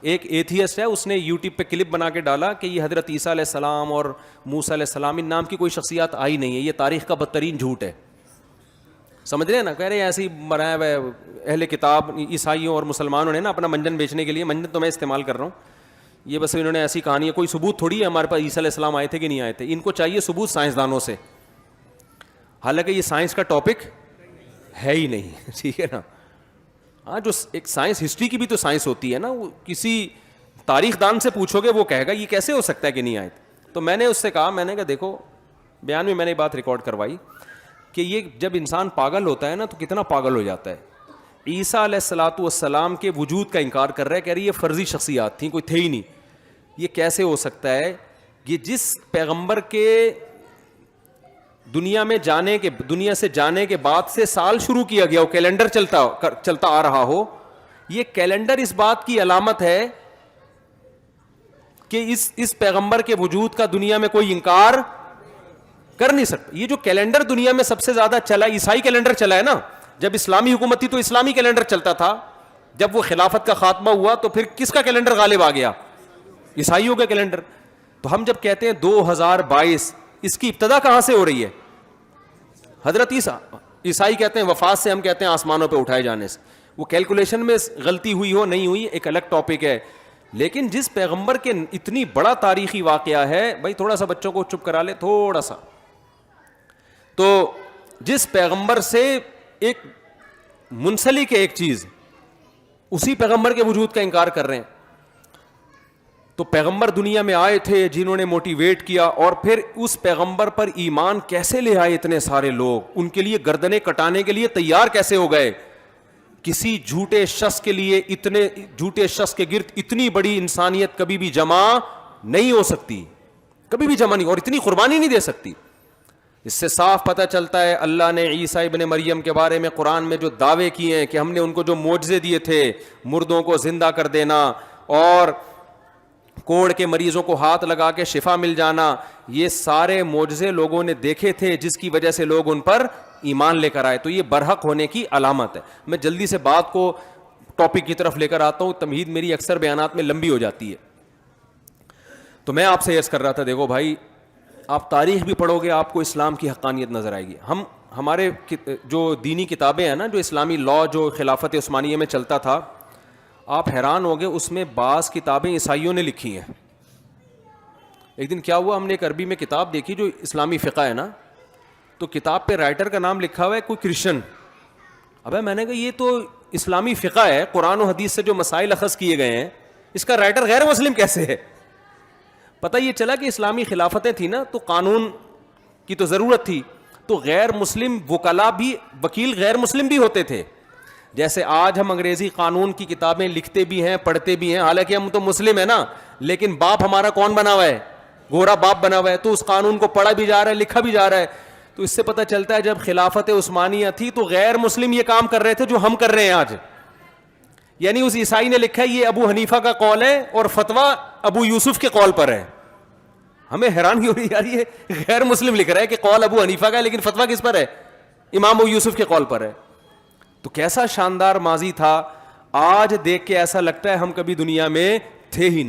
ایک ایتھیسٹ ہے, اس نے یوٹیوب پہ کلپ بنا کے ڈالا کہ یہ حضرت عیسیٰ علیہ السلام اور موسیٰ علیہ السلام ان نام کی کوئی شخصیات آئی نہیں ہے, یہ تاریخ کا بدترین جھوٹ ہے. سمجھ رہے ہیں نا, کہہ رہے ہیں ایسے ہی بنایا ہوا ہے اہل کتاب عیسائیوں اور مسلمانوں نے نا اپنا منجن بیچنے کے لیے. منجن تو میں استعمال کر رہا ہوں, یہ بس انہوں نے ایسی کہانی ہے, کوئی ثبوت تھوڑی ہے ہمارے پاس عیسیٰ علیہ السلام آئے تھے کہ نہیں آئے تھے. ان کو چاہیے ثبوت سائنسدانوں سے, حالانکہ یہ سائنس کا ٹاپک ہے ہی نہیں. ٹھیک ہے نا, ہاں جو ایک سائنس ہسٹری کی بھی تو سائنس ہوتی ہے نا, وہ کسی تاریخ دان سے پوچھو گے وہ کہے گا یہ کیسے ہو سکتا ہے کہ نہیں آئے. تو میں نے اس سے کہا, میں نے کہا دیکھو بیان میں نے بات ریکارڈ کروائی کہ یہ جب انسان پاگل ہوتا ہے نا تو کتنا پاگل ہو جاتا ہے. عیسیٰ علیہ الصلوۃ والسلام کے وجود کا انکار کر رہا ہے, کہہ رہی یہ فرضی شخصیات تھیں, کوئی تھے ہی نہیں. یہ کیسے ہو سکتا ہے؟ یہ جس پیغمبر کے دنیا میں جانے کے, دنیا سے جانے کے بعد سے سال شروع کیا گیا ہو, کیلنڈر چلتا آ رہا ہو, یہ کیلنڈر اس بات کی علامت ہے کہ اس پیغمبر کے وجود کا دنیا میں کوئی انکار کر نہیں سکتا. یہ جو کیلنڈر دنیا میں سب سے زیادہ چلا, عیسائی کیلنڈر چلا ہے نا. جب اسلامی حکومت تھی تو اسلامی کیلنڈر چلتا تھا, جب وہ خلافت کا خاتمہ ہوا تو پھر کس کا کیلنڈر غالب آ گیا؟ عیسائیوں کا کیلنڈر. تو ہم جب کہتے ہیں 2022, اس کی ابتدا کہاں سے ہو رہی ہے؟ حضرت عیسیٰ. عیسائی کہتے ہیں وفات سے, ہم کہتے ہیں آسمانوں پہ اٹھائے جانے سے. وہ کیلکولیشن میں غلطی ہوئی ہو نہیں ہوئی ایک الگ ٹاپک ہے, لیکن جس پیغمبر کے اتنی بڑا تاریخی واقعہ ہے, بھائی تھوڑا سا بچوں کو چپ کرا لے تھوڑا سا, تو جس پیغمبر سے ایک منسلک ہے ایک چیز, اسی پیغمبر کے وجود کا انکار کر رہے ہیں. تو پیغمبر دنیا میں آئے تھے جنہوں نے موٹیویٹ کیا, اور پھر اس پیغمبر پر ایمان کیسے لے آئے اتنے سارے لوگ, ان کے لیے گردنیں کٹانے کے لیے تیار کیسے ہو گئے. کسی جھوٹے شخص کے لیے, اتنے جھوٹے شخص کے گرد اتنی بڑی انسانیت کبھی بھی جمع نہیں ہو سکتی, کبھی بھی جمع نہیں, اور اتنی قربانی نہیں دے سکتی. اس سے صاف پتہ چلتا ہے اللہ نے عیسیٰ ابن مریم کے بارے میں قرآن میں جو دعوے کیے ہیں کہ ہم نے ان کو جو معجزے دیے تھے, مردوں کو زندہ کر دینا اور کوڑ کے مریضوں کو ہاتھ لگا کے شفا مل جانا, یہ سارے معجزے لوگوں نے دیکھے تھے جس کی وجہ سے لوگ ان پر ایمان لے کر آئے. تو یہ برحق ہونے کی علامت ہے. میں جلدی سے بات کو ٹاپک کی طرف لے کر آتا ہوں, تمہید میری اکثر بیانات میں لمبی ہو جاتی ہے. تو میں آپ سے عرض کر رہا تھا, دیکھو بھائی آپ تاریخ بھی پڑھو گے آپ کو اسلام کی حقانیت نظر آئے گی. ہمارے جو دینی کتابیں ہیں نا, جو اسلامی لا جو خلافت عثمانیہ میں چلتا تھا, آپ حیران ہو گئے, اس میں بعض کتابیں عیسائیوں نے لکھی ہیں. ایک دن کیا ہوا, ہم نے ایک عربی میں کتاب دیکھی جو اسلامی فقہ ہے نا, تو کتاب پہ رائٹر کا نام لکھا ہوا ہے کوئی کرسچن. ابے میں نے کہا یہ تو اسلامی فقہ ہے, قرآن و حدیث سے جو مسائل اخذ کیے گئے ہیں, اس کا رائٹر غیر مسلم کیسے ہے؟ پتہ یہ چلا کہ اسلامی خلافتیں تھیں نا, تو قانون کی تو ضرورت تھی, تو غیر مسلم وکلا بھی, وکیل غیر مسلم بھی ہوتے تھے. جیسے آج ہم انگریزی قانون کی کتابیں لکھتے بھی ہیں پڑھتے بھی ہیں, حالانکہ ہم تو مسلم ہیں نا, لیکن باپ ہمارا کون بنا ہوا ہے؟ گورا باپ بنا ہوا ہے, تو اس قانون کو پڑھا بھی جا رہا ہے, لکھا بھی جا رہا ہے. تو اس سے پتہ چلتا ہے جب خلافت عثمانیہ تھی تو غیر مسلم یہ کام کر رہے تھے جو ہم کر رہے ہیں آج. یعنی اس عیسائی نے لکھا ہے یہ ابو حنیفہ کا قول ہے اور فتویٰ ابو یوسف کے قول پر ہے. ہمیں حیرانگی ہو رہی ہے یار, یہ غیر مسلم لکھ رہا ہے کہ قول ابو حنیفہ کا ہے, لیکن فتویٰ کس پر ہے؟ امام ابو یوسف کے قول پر ہے. تو کیسا شاندار ماضی تھا, آج دیکھ کے ایسا لگتا ہے ہم کبھی دنیا میں تھے ہی نہیں.